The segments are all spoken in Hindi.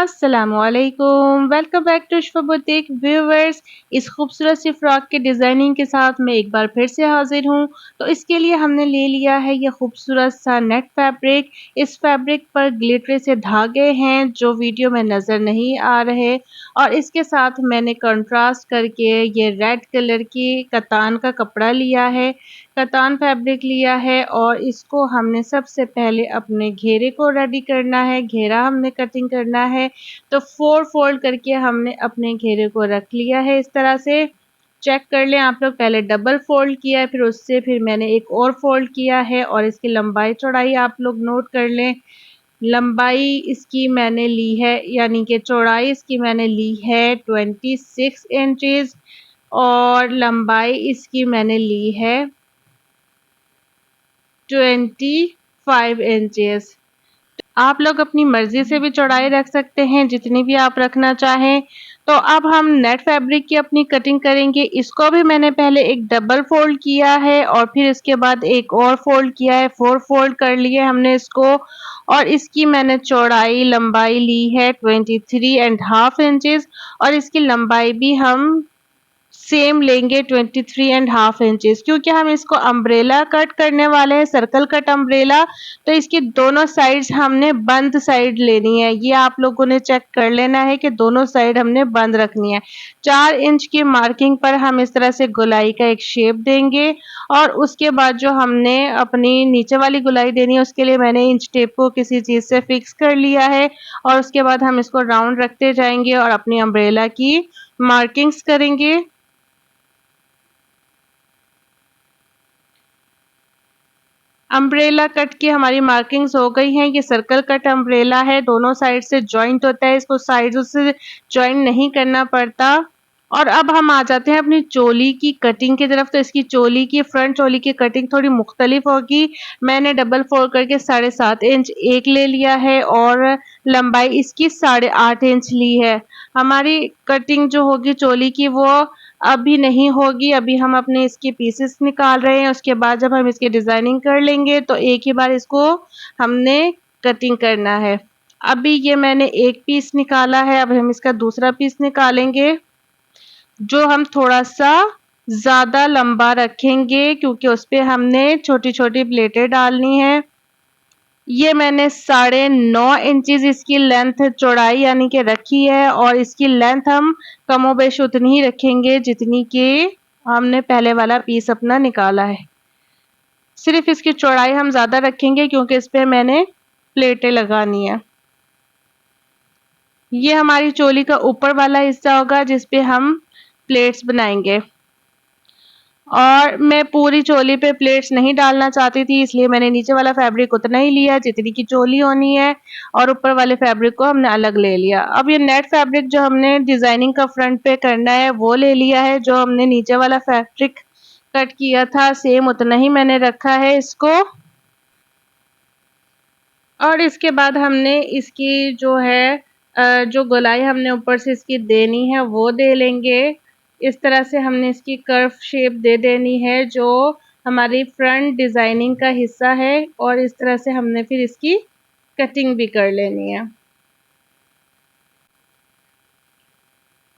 अस्सलामुअलैकुम, welcome back to Shifa boutique viewers. इस खूबसूरत सी फ्रॉक की डिज़ाइनिंग के साथ मैं एक बार फिर से हाजिर हूँ। तो इसके लिए हमने ले लिया है ये खूबसूरत सा नेट फैब्रिक। इस फैब्रिक पर ग्लिटरी से धागे हैं जो वीडियो में नज़र नहीं आ रहे, और इसके साथ मैंने कंट्रास्ट करके ये रेड कलर की कतान का कपड़ा लिया है, कतान फैब्रिक लिया है, और इसको हमने सबसे पहले अपने घेरे को रेडी करना है। घेरा हमने कटिंग करना है, तो 4 फोल्ड करके हमने अपने घेरे को रख लिया है। इस तरह से चेक कर लें आप लोग, पहले डबल फोल्ड किया है, फिर मैंने एक और फोल्ड किया है, और इसकी लंबाई चौड़ाई आप लोग नोट कर लें। लंबाई इसकी मैंने ली है, यानी कि चौड़ाई इसकी मैंने ली है 26 इंचेस, और लंबाई इसकी मैंने ली है 25 इंचेस। आप लोग अपनी मर्जी से भी चौड़ाई रख सकते हैं, जितनी भी आप रखना चाहें। तो अब हम नेट फैब्रिक की अपनी कटिंग करेंगे। इसको भी मैंने पहले एक डबल फोल्ड किया है, और फिर इसके बाद एक और फोल्ड किया है, 4 फोल्ड कर लिए हमने इसको, और इसकी मैंने चौड़ाई लंबाई ली है 23.5 इंचेस, और इसकी लंबाई भी हम सेम लेंगे 23.5 इंचेस, क्योंकि हम इसको अम्ब्रेला कट करने वाले हैं, सर्कल कट अम्ब्रेला। तो इसकी दोनों साइड्स हमने बंद साइड लेनी है। ये आप लोगों ने चेक कर लेना है कि दोनों साइड हमने बंद रखनी है। 4 इंच की मार्किंग पर हम इस तरह से गोलाई का एक शेप देंगे, और उसके बाद जो हमने अपनी नीचे वाली गोलाई देनी है, उसके लिए मैंने इंच टेप को किसी चीज़ से फिक्स कर लिया है, और उसके बाद हम इसको राउंड रखते जाएंगे और अपनी अम्ब्रेला की मार्किंग्स करेंगे। अम्ब्रेला कट की हमारी मार्किंग्स हो गई हैं। ये सर्कल कट अम्ब्रेला है, दोनों साइड से जॉइंट होता है, इसको साइडों से जॉइंट नहीं करना पड़ता। और अब हम आ जाते हैं अपनी चोली की कटिंग की तरफ। तो इसकी चोली की फ्रंट चोली की कटिंग थोड़ी मुख्तलिफ होगी। मैंने डबल फोल्ड करके 7.5 इंच एक ले लिया है, और लंबाई इसकी 8.5 इंच ली है। हमारी कटिंग जो होगी चोली की वो अभी नहीं होगी, अभी हम अपने इसके पीसेस निकाल रहे हैं। उसके बाद जब हम इसकी डिज़ाइनिंग कर लेंगे तो एक ही बार इसको हमने कटिंग करना है। अभी ये मैंने एक पीस निकाला है, अब हम इसका दूसरा पीस निकालेंगे, जो हम थोड़ा सा ज़्यादा लंबा रखेंगे, क्योंकि उस पे हमने छोटी-छोटी प्लेटें डालनी है। ये मैंने 9.5 इंचेस इसकी लेंथ चौड़ाई यानी कि रखी है, और इसकी लेंथ हम कमोबेश उतनी ही रखेंगे जितनी कि हमने पहले वाला पीस अपना निकाला है। सिर्फ इसकी चौड़ाई हम ज़्यादा रखेंगे क्योंकि इस पे मैंने प्लेटें लगानी है। ये हमारी चोली का ऊपर वाला हिस्सा होगा जिस पे हम प्लेट्स बनाएंगे, और मैं पूरी चोली पे प्लेट्स नहीं डालना चाहती थी, इसलिए मैंने नीचे वाला फैब्रिक उतना ही लिया जितनी की चोली होनी है, और ऊपर वाले फैब्रिक को हमने अलग ले लिया। अब ये नेट फैब्रिक जो हमने डिज़ाइनिंग का फ्रंट पे करना है वो ले लिया है। जो हमने नीचे वाला फैब्रिक कट किया था सेम उतना ही मैंने रखा है इसको, और इसके बाद हमने इसकी जो है जो गोलाई हमने ऊपर से इसकी देनी है वो दे लेंगे। इस तरह से हमने इसकी कर्व शेप दे देनी है जो हमारी फ्रंट डिज़ाइनिंग का हिस्सा है, और इस तरह से हमने फिर इसकी कटिंग भी कर लेनी है।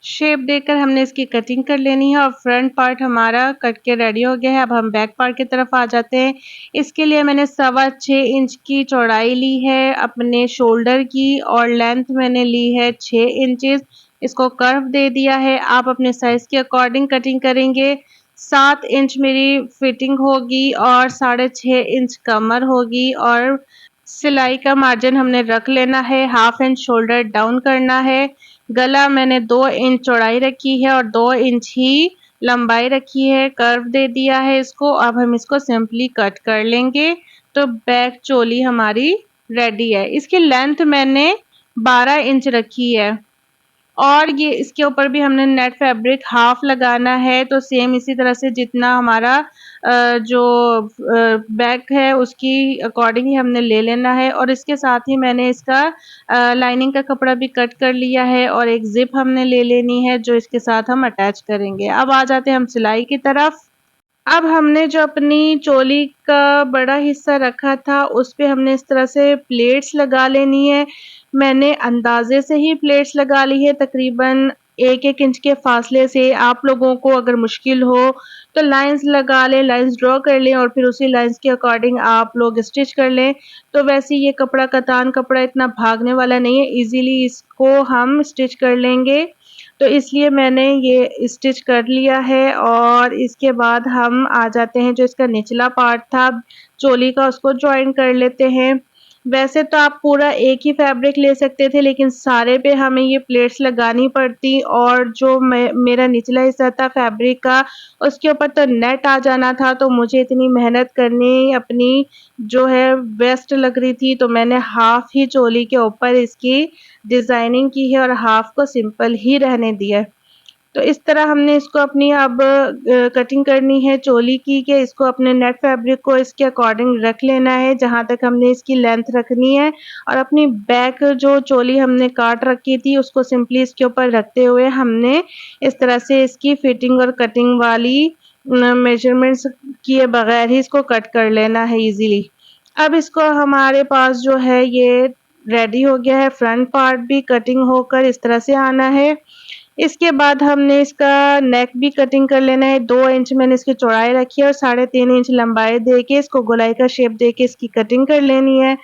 शेप देकर हमने इसकी कटिंग कर लेनी है, और फ्रंट पार्ट हमारा कट के रेडी हो गया है। अब हम बैक पार्ट की तरफ आ जाते हैं। इसके लिए मैंने 6.25 इंच की चौड़ाई ली है अपने शोल्डर की, और लेंथ मैंने ली है 6 इंचेस। इसको कर्व दे दिया है, आप अपने साइज़ के अकॉर्डिंग कटिंग करेंगे। 7 इंच मेरी फिटिंग होगी, और 6.5 इंच कमर होगी, और सिलाई का मार्जिन हमने रख लेना है, 1/2 इंच शोल्डर डाउन करना है। गला मैंने 2 इंच चौड़ाई रखी है और 2 इंच ही लंबाई रखी है, कर्व दे दिया है इसको। अब हम इसको सिंपली कट कर लेंगे, तो बैक चोली हमारी रेडी है। इसकी लेंथ मैंने 12 इंच रखी है, और ये इसके ऊपर भी हमने नेट फैब्रिक हाफ लगाना है। तो सेम इसी तरह से जितना हमारा जो बैक है उसकी अकॉर्डिंग ही हमने ले लेना है, और इसके साथ ही मैंने इसका लाइनिंग का कपड़ा भी कट कर लिया है, और एक जिप हमने ले लेनी है जो इसके साथ हम अटैच करेंगे। अब आ जाते हैं हम सिलाई की तरफ। अब हमने जो अपनी चोली का बड़ा हिस्सा रखा था उस पे हमने इस तरह से प्लेट्स लगा लेनी है। मैंने अंदाज़े से ही प्लेट्स लगा ली है तकरीबन 1-1 इंच के फासले से। आप लोगों को अगर मुश्किल हो तो लाइन्स लगा लें, लाइन्स ड्रॉ कर लें और फिर उसी लाइन्स के अकॉर्डिंग आप लोग स्टिच कर लें। तो वैसे ये कपड़ा कतान कपड़ा इतना भागने वाला नहीं है, ईज़िली इसको हम स्टिच कर लेंगे। तो इसलिए मैंने ये स्टिच कर लिया है और इसके बाद हम आ जाते हैं जो इसका निचला पार्ट था चोली का उसको जॉइन कर लेते हैं। वैसे तो आप पूरा एक ही फैब्रिक ले सकते थे लेकिन सारे पे हमें ये प्लेट्स लगानी पड़ती और जो मेरा निचला हिस्सा था फैब्रिक का उसके ऊपर तो नेट आ जाना था तो मुझे इतनी मेहनत करनी अपनी जो है वेस्ट लग रही थी तो मैंने हाफ ही चोली के ऊपर इसकी डिज़ाइनिंग की है और हाफ को सिंपल ही रहने दिया है। तो इस तरह हमने इसको अपनी अब कटिंग करनी है चोली की कि इसको अपने नेट फैब्रिक को इसके अकॉर्डिंग रख लेना है जहाँ तक हमने इसकी लेंथ रखनी है और अपनी बैक जो चोली हमने काट रखी थी उसको सिंपली इसके ऊपर रखते हुए हमने इस तरह से इसकी फिटिंग और कटिंग वाली मेजरमेंट्स किए बगैर ही इसको कट कर लेना है इजीली। अब इसको हमारे पास जो है ये रेडी हो गया है, फ्रंट पार्ट भी कटिंग होकर इस तरह से आना है। इसके बाद हमने इसका नेक भी कटिंग कर लेना है। 2 इंच मैंने इसकी चौड़ाई रखी है और 3.5 इंच लंबाई देके इसको गोलाई का शेप देके इसकी कटिंग कर लेनी है।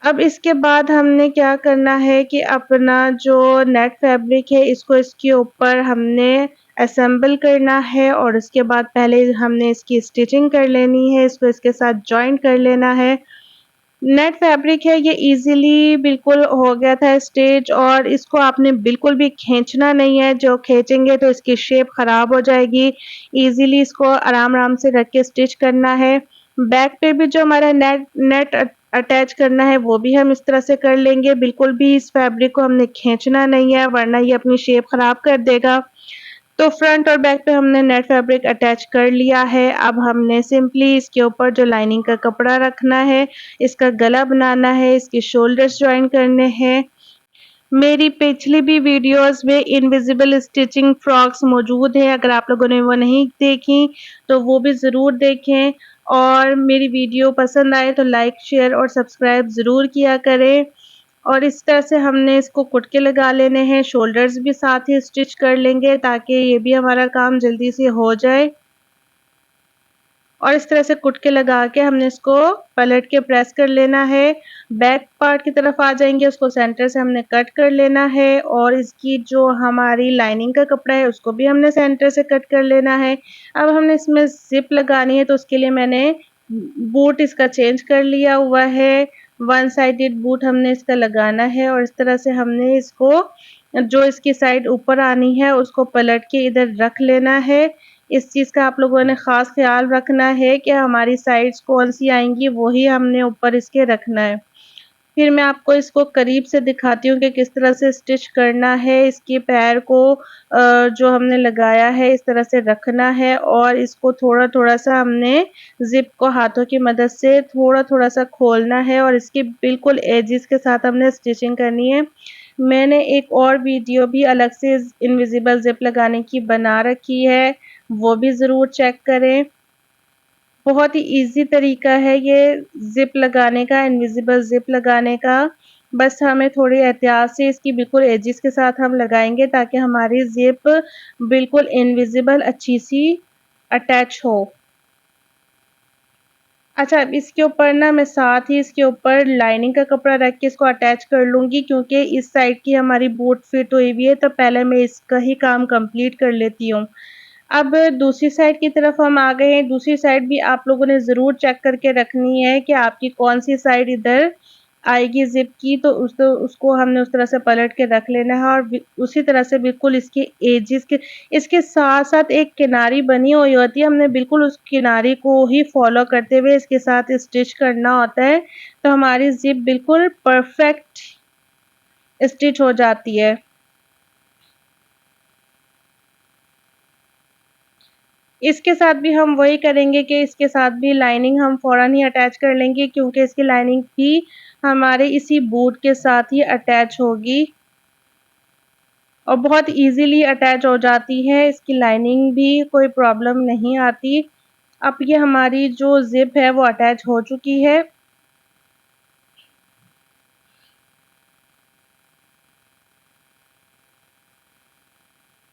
अब इसके बाद हमने क्या करना है कि अपना जो नेट फैब्रिक है इसको इसके ऊपर हमने असेंबल करना है और उसके बाद पहले हमने इसकी स्टिचिंग कर लेनी है, इसको इसके साथ जॉइन कर लेना है। नेट फैब्रिक है ये इजीली बिल्कुल हो गया था स्टिच और इसको आपने बिल्कुल भी खींचना नहीं है, जो खींचेंगे तो इसकी शेप खराब हो जाएगी। इजीली इसको आराम-आराम से रख के स्टिच करना है। बैक पे भी जो हमारा नेट नेट अटैच करना है वो भी हम इस तरह से कर लेंगे, बिल्कुल भी इस फैब्रिक को हमने खींचना नहीं है वरना ये अपनी शेप खराब कर देगा। तो फ्रंट और बैक पे हमने नेट फैब्रिक अटैच कर लिया है। अब हमने सिंपली इसके ऊपर जो लाइनिंग का कपड़ा रखना है, इसका गला बनाना है, इसके शोल्डर्स जॉइन करने हैं। मेरी पिछली भी वीडियोस में इनविजिबल स्टिचिंग फ्रॉक्स मौजूद है, अगर आप लोगों ने वो नहीं देखी तो वो भी ज़रूर देखें और मेरी वीडियो पसंद आए तो लाइक, शेयर और सब्सक्राइब ज़रूर किया करें। और इस तरह से हमने इसको कुटके लगा लेने हैं, शोल्डर्स भी साथ ही स्टिच कर लेंगे ताकि ये भी हमारा काम जल्दी से हो जाए। और इस तरह से कुटके लगा के हमने इसको पलट के प्रेस कर लेना है। बैक पार्ट की तरफ आ जाएँगे, उसको सेंटर से हमने कट कर लेना है और इसकी जो हमारी लाइनिंग का कपड़ा है उसको भी हमने सेंटर से कट कर लेना है। अब हमने इसमें ज़िप लगानी है तो उसके लिए मैंने बूट इसका चेंज कर लिया हुआ है। वन साइडेड बूट हमने इसका लगाना है और इस तरह से हमने इसको जो इसकी साइड ऊपर आनी है उसको पलट के इधर रख लेना है। इस चीज़ का आप लोगों ने ख़ास ख़्याल रखना है कि हमारी साइड्स कौन-सी आएँगी वही हमने ऊपर इसके रखना है। फिर मैं आपको इसको करीब से दिखाती हूँ कि किस तरह से स्टिच करना है। इसके पैर को जो हमने लगाया है इस तरह से रखना है और इसको थोड़ा-थोड़ा सा हमने ज़िप को हाथों की मदद से थोड़ा-थोड़ा सा खोलना है और इसके बिल्कुल एजेस के साथ हमने स्टिचिंग करनी है। मैंने एक और वीडियो भी अलग से इनविजिबल ज़िप लगाने की बना रखी है, वो भी ज़रूर चेक करें। बहुत ही ईज़ी तरीका है ये ज़िप लगाने का, इनविजिबल ज़िप लगाने का। बस हमें थोड़ी एहतियात से इसकी बिल्कुल एजेस के साथ हम लगाएँगे ताकि हमारी ज़िप बिल्कुल इनविजिबल अच्छी-सी अटैच हो। अच्छा, अब इसके ऊपर ना मैं साथ ही इसके ऊपर लाइनिंग का कपड़ा रख के इसको अटैच कर लूँगी क्योंकि इस साइड की हमारी बूट फिट हुई हुई है, तो पहले मैं इसका ही काम कंप्लीट कर लेती हूँ। अब दूसरी साइड की तरफ हम आ गए हैं, दूसरी साइड भी आप लोगों ने ज़रूर चेक करके रखनी है कि आपकी कौन-सी साइड इधर आएगी ज़िप की, तो उसको हमने उस तरह से पलट के रख लेना है और उसी तरह से बिल्कुल इसके एजेस के इसके साथ-साथ एक किनारी बनी हुई होती है, हमने बिल्कुल उस किनारी को ही फ़ॉलो करते हुए इसके साथ स्टिच करना होता है, तो हमारी ज़िप बिल्कुल परफ़ेक्ट स्टिच हो जाती है। इसके साथ भी हम वही करेंगे कि इसके साथ भी लाइनिंग हम फ़ौरन ही अटैच कर लेंगे क्योंकि इसकी लाइनिंग भी हमारे इसी बूट के साथ ही अटैच होगी और बहुत ईज़िली अटैच हो जाती है, इसकी लाइनिंग भी कोई प्रॉब्लम नहीं आती। अब ये हमारी जो ज़िप है वो अटैच हो चुकी है।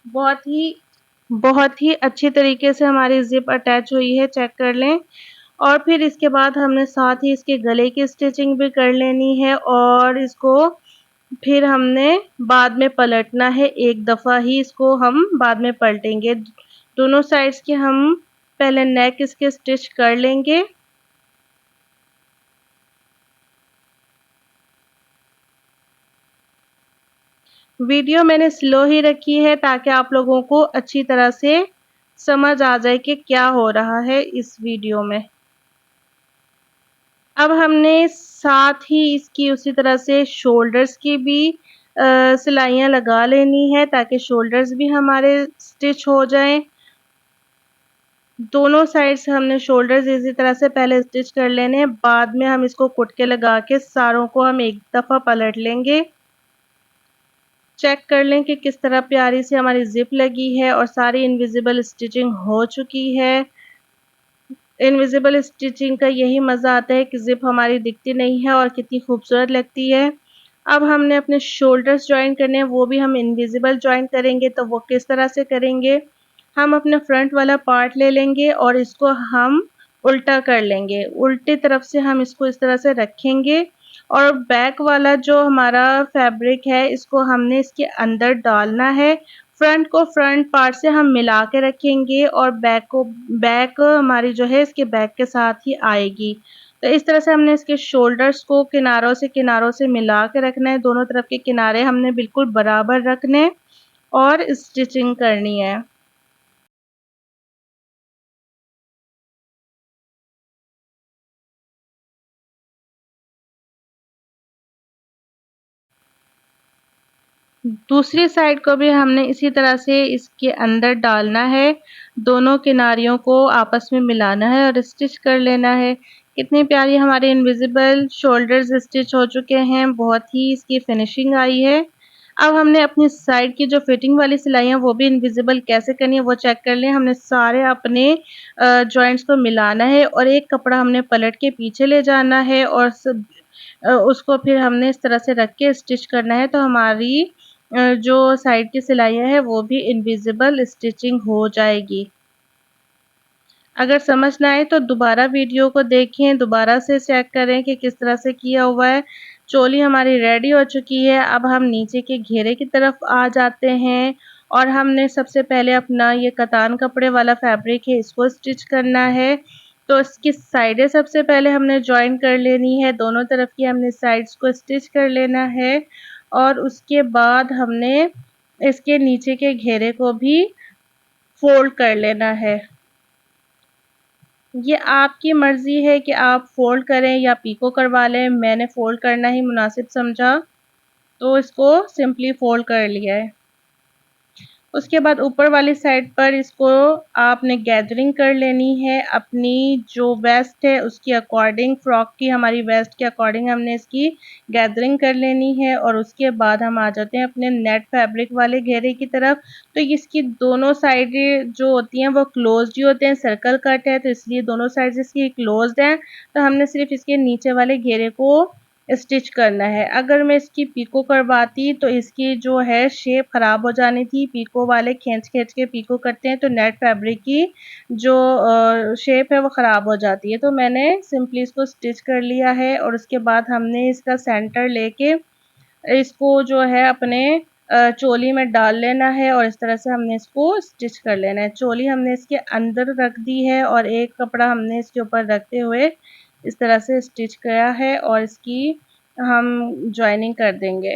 बहुत ही अच्छी तरीके से हमारी ज़िप अटैच हुई है, चेक कर लें। और फिर इसके बाद हमने साथ ही इसके गले की स्टिचिंग भी कर लेनी है और इसको फिर हमने बाद में पलटना है, एक दफ़ा ही इसको हम बाद में पलटेंगे। दोनों साइड्स के हम पहले नेक इसके स्टिच कर लेंगे। वीडियो मैंने स्लो ही रखी है ताकि आप लोगों को अच्छी तरह से समझ आ जाए कि क्या हो रहा है इस वीडियो में। अब हमने साथ ही इसकी उसी तरह से शोल्डर्स की भी सिलाइयाँ लगा लेनी है ताकि शोल्डर्स भी हमारे स्टिच हो जाएँ। दोनों साइड से हमने शोल्डर्स इसी तरह से पहले स्टिच कर लेने हैं, बाद में हम इसको कुटके लगा के सारों को हम एक दफ़ा पलट लेंगे। चेक कर लें कि किस तरह प्यारी सी हमारी ज़िप लगी है और सारी इनविजिबल स्टिचिंग हो चुकी है। इनविजिबल स्टिचिंग का यही मज़ा आता है कि ज़िप हमारी दिखती नहीं है और कितनी खूबसूरत लगती है। अब हमने अपने शोल्डर्स जॉइन करने हैं, वो भी हम इनविजिबल जॉइन करेंगे, तो वो किस तरह से करेंगे? हम अपना फ्रंट वाला पार्ट ले लेंगे और इसको हम उल्टा कर लेंगे। उल्टी तरफ से हम इसको इस तरह से रखेंगे और बैक वाला जो हमारा फैब्रिक है, इसको हमने इसके अंदर डालना है। फ्रंट को फ्रंट पार्ट से हम मिला के रखेंगे और बैक हमारी जो है इसके बैक के साथ ही आएगी। तो इस तरह से हमने इसके शोल्डर्स को किनारों से मिला के रखना है। दोनों तरफ के किनारे हमने बिल्कुल बराबर रखने और स्टिचिंग करनी है। दूसरी साइड को भी हमने इसी तरह से इसके अंदर डालना है, दोनों किनारियों को आपस में मिलाना है और स्टिच कर लेना है। कितनी प्यारी हमारी इनविजिबल शोल्डर्स स्टिच हो चुके हैं, बहुत ही इसकी फिनिशिंग आई है। अब हमने अपनी साइड की जो फिटिंग वाली सिलाइयाँ वो भी इनविजिबल कैसे करनी है वो चेक कर लें। हमने सारे अपने जॉइंट्स को मिलाना है और एक कपड़ा हमने पलट के पीछे ले जाना है और उसको फिर हमने इस तरह से रख के स्टिच करना है, तो हमारी जो साइड की सिलाइयाँ हैं वो भी इनविजिबल स्टिचिंग हो जाएगी। अगर समझ ना आए तो दोबारा वीडियो को देखें, दोबारा से चेक करें कि किस तरह से किया हुआ है। चोली हमारी रेडी हो चुकी है, अब हम नीचे के घेरे की तरफ आ जाते हैं और हमने सबसे पहले अपना ये कतान कपड़े वाला फैब्रिक है इसको स्टिच करना है। तो इसकी साइडें सबसे पहले हमने जॉइन कर लेनी है, दोनों तरफ की हमने साइड्स को स्टिच कर लेना है और उसके बाद हमने इसके नीचे के घेरे को भी फ़ोल्ड कर लेना है। ये आपकी मर्ज़ी है कि आप फ़ोल्ड करें या पीको करवा लें, मैंने फ़ोल्ड करना ही मुनासिब समझा, तो इसको सिंपली फ़ोल्ड कर लिया है। उसके बाद ऊपर वाली साइड पर इसको आपने गैदरिंग कर लेनी है, अपनी जो वेस्ट है उसके अकॉर्डिंग, फ्रॉक की हमारी वेस्ट के अकॉर्डिंग हमने इसकी गैदरिंग कर लेनी है और उसके बाद हम आ जाते हैं अपने नेट फैब्रिक वाले घेरे की तरफ। तो इसकी दोनों साइडें जो होती हैं वो क्लोज़्ड ही होते हैं, सर्कल कट है तो इसलिए दोनों साइड्स इसकी क्लोज़्ड हैं, तो हमने सिर्फ़ इसके नीचे वाले घेरे को स्टिच करना है। अगर मैं इसकी पीको करवाती तो इसकी जो है शेप ख़राब हो जानी थी। पीको वाले खींच-खींच के पीको करते हैं तो नेट फैब्रिक की जो शेप है वो ख़राब हो जाती है। तो मैंने सिंपली इसको स्टिच कर लिया है और उसके बाद हमने इसका सेंटर लेके इसको जो है अपने चोली में डाल लेना है और इस तरह से हमने इसको स्टिच कर लेना है। चोली हमने इसके अंदर रख दी है और एक कपड़ा हमने इसके ऊपर रखते हुए इस तरह से स्टिच किया है और इसकी हम जॉइनिंग कर देंगे।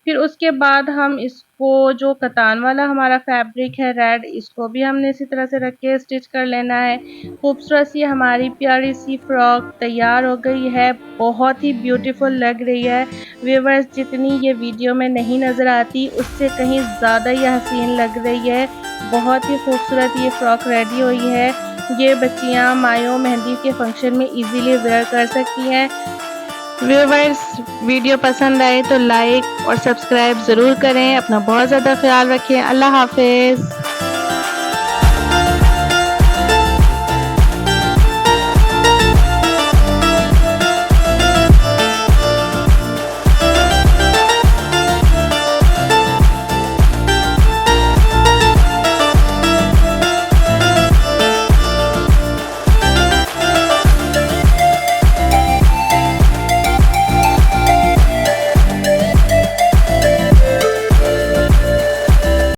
फिर उसके बाद हम इसको जो कतान वाला हमारा फैब्रिक है रेड, इसको भी हमने इसी तरह से रख के स्टिच कर लेना है। खूबसूरत सी हमारी प्यारी सी फ्रॉक तैयार हो गई है, बहुत ही ब्यूटीफुल लग रही है। व्यूअर्स, जितनी ये वीडियो में नहीं नज़र आती उससे कहीं ज़्यादा ये हसीन लग रही है। बहुत ही खूबसूरत ये फ्रॉक रेडी हुई है। ये बच्चियाँ मायों मेहंदी के फंक्शन में इजीली वेयर कर सकती हैं। व्यूअर्स, वीडियो पसंद आए तो लाइक और सब्सक्राइब ज़रूर करें। अपना बहुत ज़्यादा ख्याल रखें। अल्लाह हाफ़िज़।